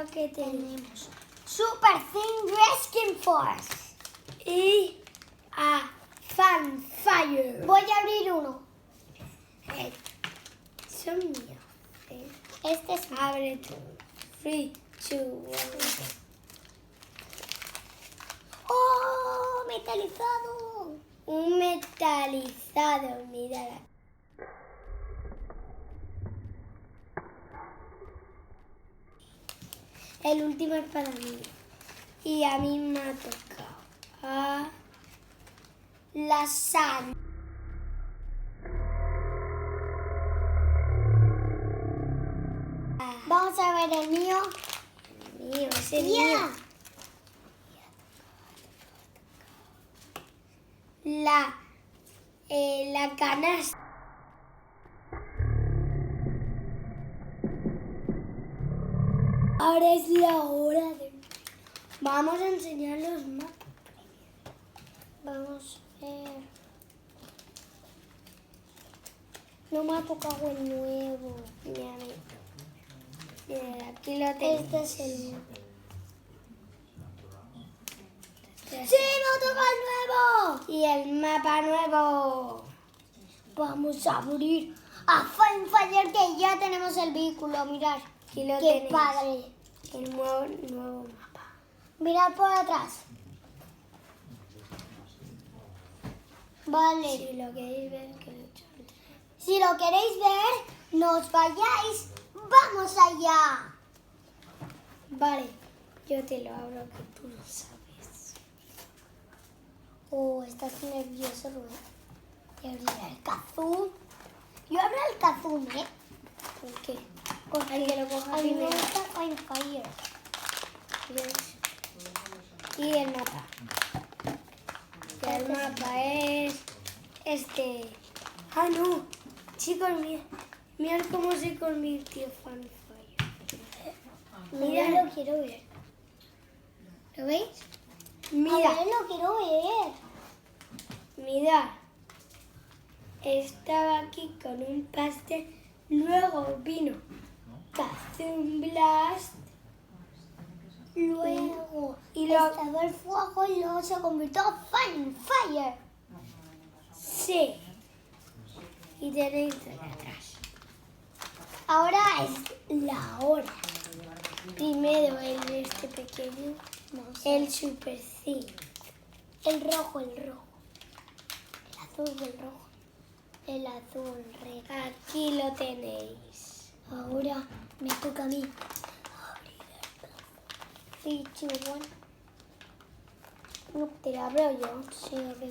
lo que tenemos. Super Thin Rescue Force. Y a Fanfire. Voy a abrir uno. Son míos. Este es Abre tú. 3, 2, 1. ¡Oh! Metalizado. Un metalizado, mirad. El último es para mí. Y a mí me ha tocado a la sal. Vamos a ver el mío. El mío, ese Ya. mío. La canasta. Ahora es la hora de... Vamos a enseñar los mapas. Vamos a ver. No me ha tocado el nuevo. Mira, aquí lo tengo. Este es el mío. ¡Sí, me toca el nuevo! Y el mapa nuevo. Vamos a abrir a Fanfire, que ya tenemos el vehículo. Mirad. Aquí lo ¡Qué tenéis. padre! El nuevo mapa. Mirad por atrás. Vale. Si lo queréis ver, que lo he hecho antes. Si lo queréis ver, no os vayáis. ¡Vamos allá! Vale, yo te lo abro que tú no sabes. Oh, estás nervioso, Rubén. Y abrirá el Kazoo. Yo abro el Kazoo, ¿eh? ¿Por qué? Porque que lo coja a mí me primero. gusta Fanfire. Y el mapa. Y el mapa es este. Ah, no. Chicos, mirad cómo se convirtió Fanfire. Mira, Mira. lo quiero ver. ¿Lo veis? A Mira, ver, lo quiero ver. mirad. Estaba aquí con un pastel. Luego vino Kazoo Blast. Luego Y lo- estaba el fuego y luego se convirtió en Fanfire. Sí. Y tenéis de atrás. Ahora es la hora. Primero este pequeño. No sé. El Super Thin. El rojo, el rojo. El azul, el rojo. El azul, el red. Aquí lo tenéis. Ahora me toca a mí. 3, 2, 1. No, te la abro yo. Sí, ok.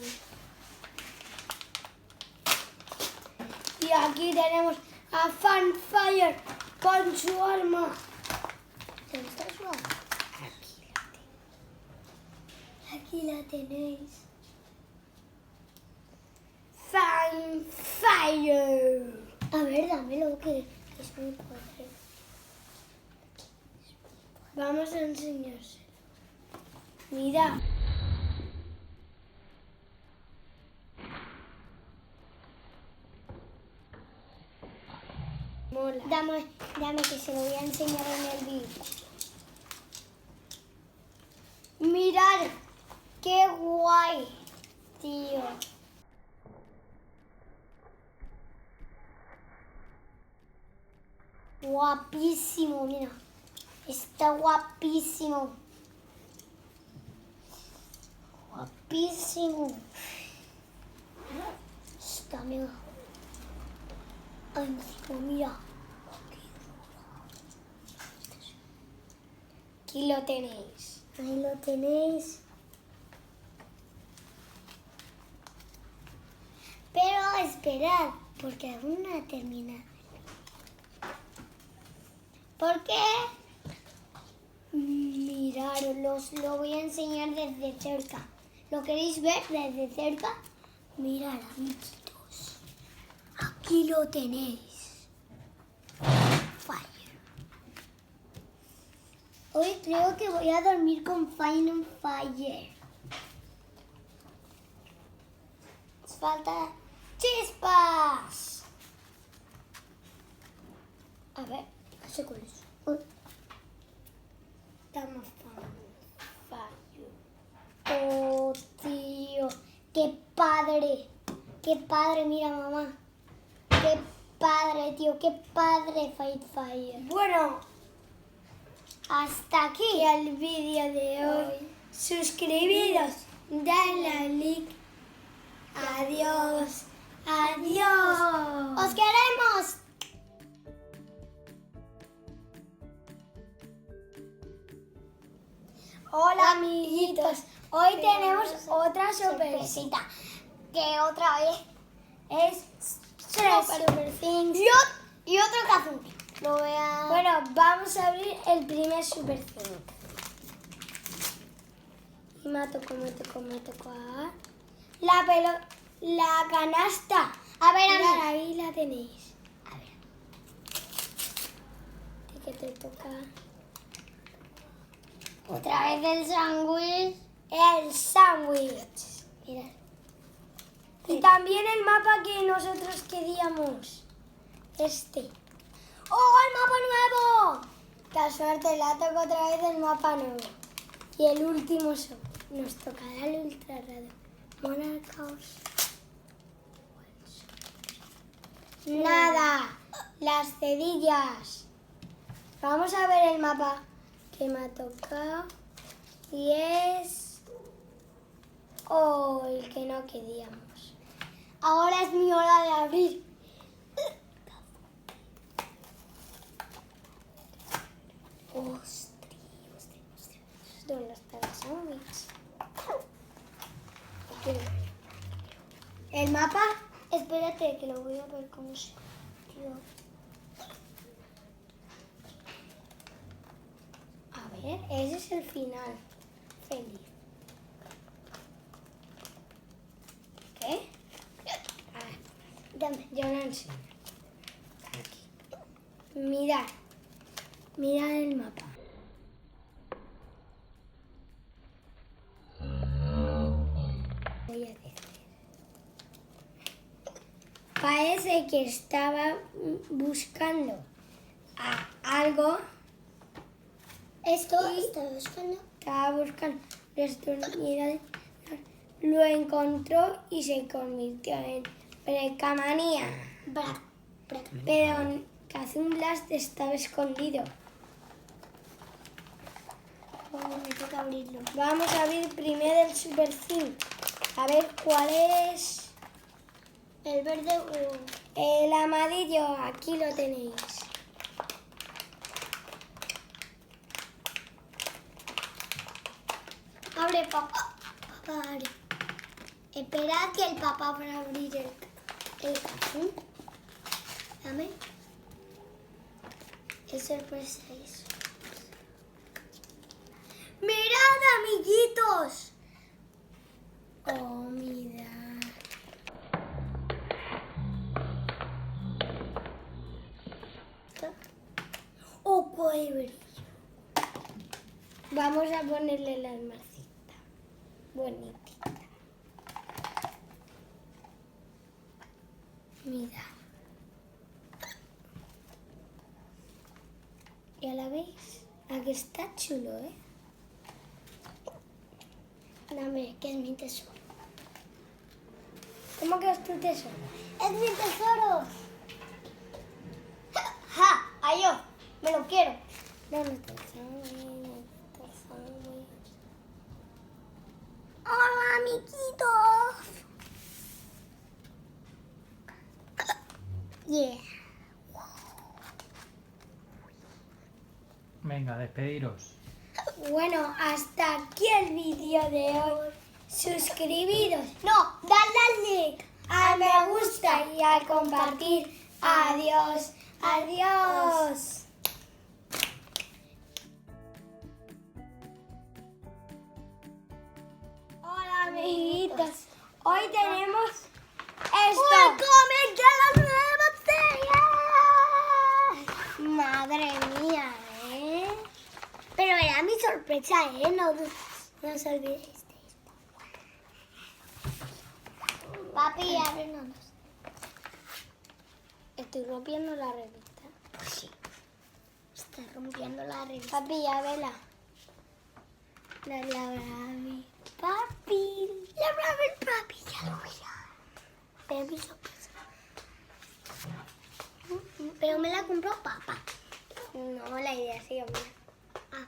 Y aquí tenemos a Fanfire con su arma. ¿Dónde está su arma? Aquí la tenéis. Fanfire. A ver, dámelo que es muy padre. Vamos a enseñárselo. Mira. Mola. Dame que se lo voy a enseñar en el vídeo. Mirad. Qué guay, tío. Guapísimo, mira. Está guapísimo. Guapísimo. Está mega. Encima, mira. Aquí lo tenéis. Ahí lo tenéis. Pero esperad, porque aún no ha terminado. ¿Por qué? Mirad, lo voy a enseñar desde cerca. ¿Lo queréis ver desde cerca? Mirad, amiguitos. Aquí lo tenéis. Fire. Hoy creo que voy a dormir con Final Fire. Nos falta chispas. A ver, no sé cuál es. Uy. Qué padre, mira, mamá. Qué padre, tío. Qué padre Fire. Bueno, Hasta aquí. y el vídeo de hoy. Suscribiros, dale a like. Adiós. Adiós. ¡Os queremos! Hola amiguitos. Hoy tenemos otra sorpresita. Que otra vez Es Super Things. Y otro Kazuki. Lo voy a... Bueno, vamos a abrir el primer Super Thing. Y me tocó. La canasta. A ver, a Mirad, mí. ahí la tenéis. A ver. ¿Qué te toca? Otra vez el sándwich. El sándwich. Mira. Y también el mapa que nosotros queríamos. Este. ¡Oh, el mapa nuevo! La suerte, la toca otra vez el mapa nuevo. Y el último nos tocará el ultra raro. Monarchos. Nada. Las cedillas. Vamos a ver el mapa que me ha tocado. Y es... Oh, el que no queríamos. Ahora es mi hora de abrir. ¿Dónde está el sándwich? Aquí. ¿El mapa? Espérate, que lo voy a ver con eso. A ver, ese es el final. Feliz. ¿Qué? A ver, dame, yo lo enseño. Aquí. Mirad. Mirad el mapa. Voy a decir. Parece que estaba buscando algo. Esto Y- está buscando. Estaba buscando esto, mira, lo encontró y se convirtió en Brecamanía. Pero Kazum Blast estaba escondido. Oh, me toca abrirlo. Vamos a abrir primero el Super Zinc. A ver cuál es. El verde o... El amarillo, aquí lo tenéis. Abre, papá. Papá, abre. Espera que el papá va a abrir el cajón. Dame. Qué sorpresa es. ¡Mirad, amiguitos! Oh, mirad. Oh, qué brillo. Vamos a ponerle la almacita. Bonitita. Mira. ¿Ya la veis? Aquí está chulo, ¿eh? Dame, que es mi tesoro. ¿Cómo que es tu tesoro? ¡Es mi tesoro! ¡Ja! ¡Ay, yo! ¡Me lo quiero! ¿Dónde está el sándwich? ¿Dónde está el sándwich? ¡Hola, amiguitos! Yeah. Venga, despediros. Bueno, hasta aquí el vídeo de hoy. Suscribiros, No, dale al like. al me gusta y al compartir. Adiós, adiós. Hola amiguitos, hoy tenemos esto. ¡Come que la nueva serie! Madre mía, ¿eh? Pero era mi sorpresa, ¿eh? No os olvidéis de esto. Papi, ábrenos. Estoy rompiendo la revista. Pues sí. Está rompiendo la revista. Papi, ya vela. La Bravi. Papi. La Bravel, papi, ya lo voy a... hacer mi sorpresa. Pero me la compró papá. No, la idea ha sido mía. Ah.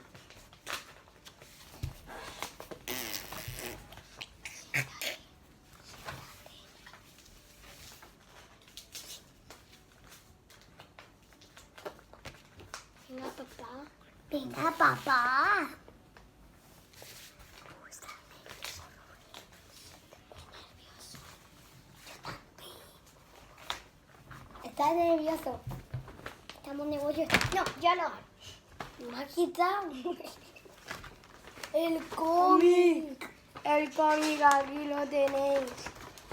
Venga, papá. Venga, papá. ¿Estás nervioso? Estamos negocios. No, ya no. Me ha quitado. El cómic. El cómic, aquí lo tenéis.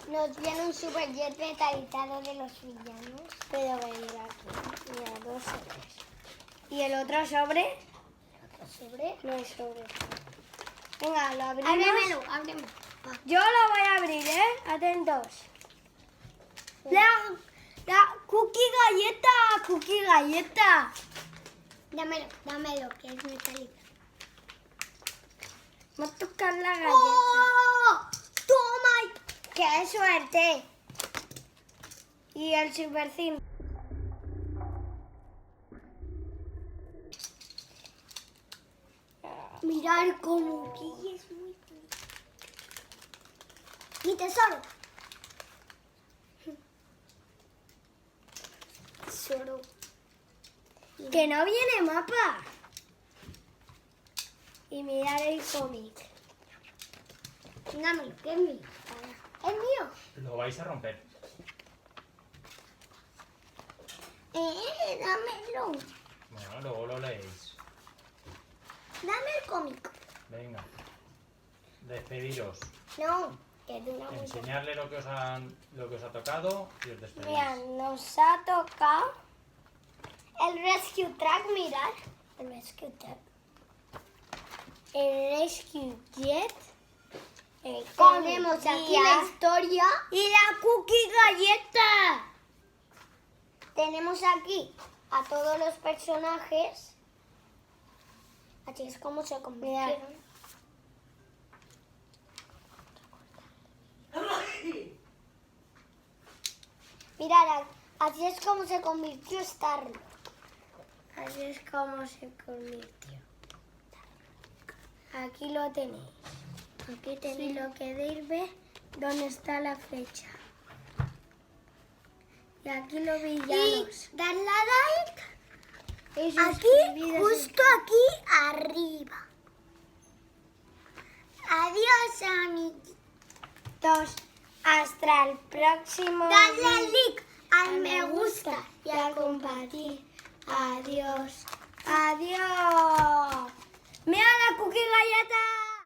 Nos viene un superjet metalizado de los villanos. Pero venir aquí. Mira, 2 sobres. ¿Y el otro sobre? ¿Sobre? No es sobre. Venga, lo abrimos. Ábremelo, ábremelo. Va. Yo lo voy a abrir, ¿eh? Atentos. La cookie galleta. Dámelo, que es metálico. Vamos a tocar la galleta. ¡Oh! ¡Toma! ¡Qué suerte! Y el supercine. Mirar cómo aquí es muy bonito. Mi tesoro. Tesoro. Que no viene mapa. Y mirar el cómic. Dámelo, que es mío. Es mío. Lo vais a romper. Dámelo. Bueno, luego lo leéis. Dame el cómic. Venga. Despediros. No, que dura mucho. Enseñarle lo que os ha tocado y os despedís. Mira, nos ha tocado El Rescue Track, mirar. el Rescue Jet. El Rescue Jet. Ponemos aquí la historia. Y la cookie galleta. Tenemos aquí a todos los personajes. Así es como se convirtieron. Mirad, así es como se convirtió Starlo. Así es como se convirtió. Aquí lo tenéis. Aquí Si lo queréis ver, ¿dónde está la flecha? Y aquí los Y villanos. darle a like Y aquí, suscribiros. justo aquí arriba. Adiós, amiguitos. Hasta el próximo Dale al vídeo. like, al me gusta y a compartir. Adiós. Adiós. Mira la cookie galleta.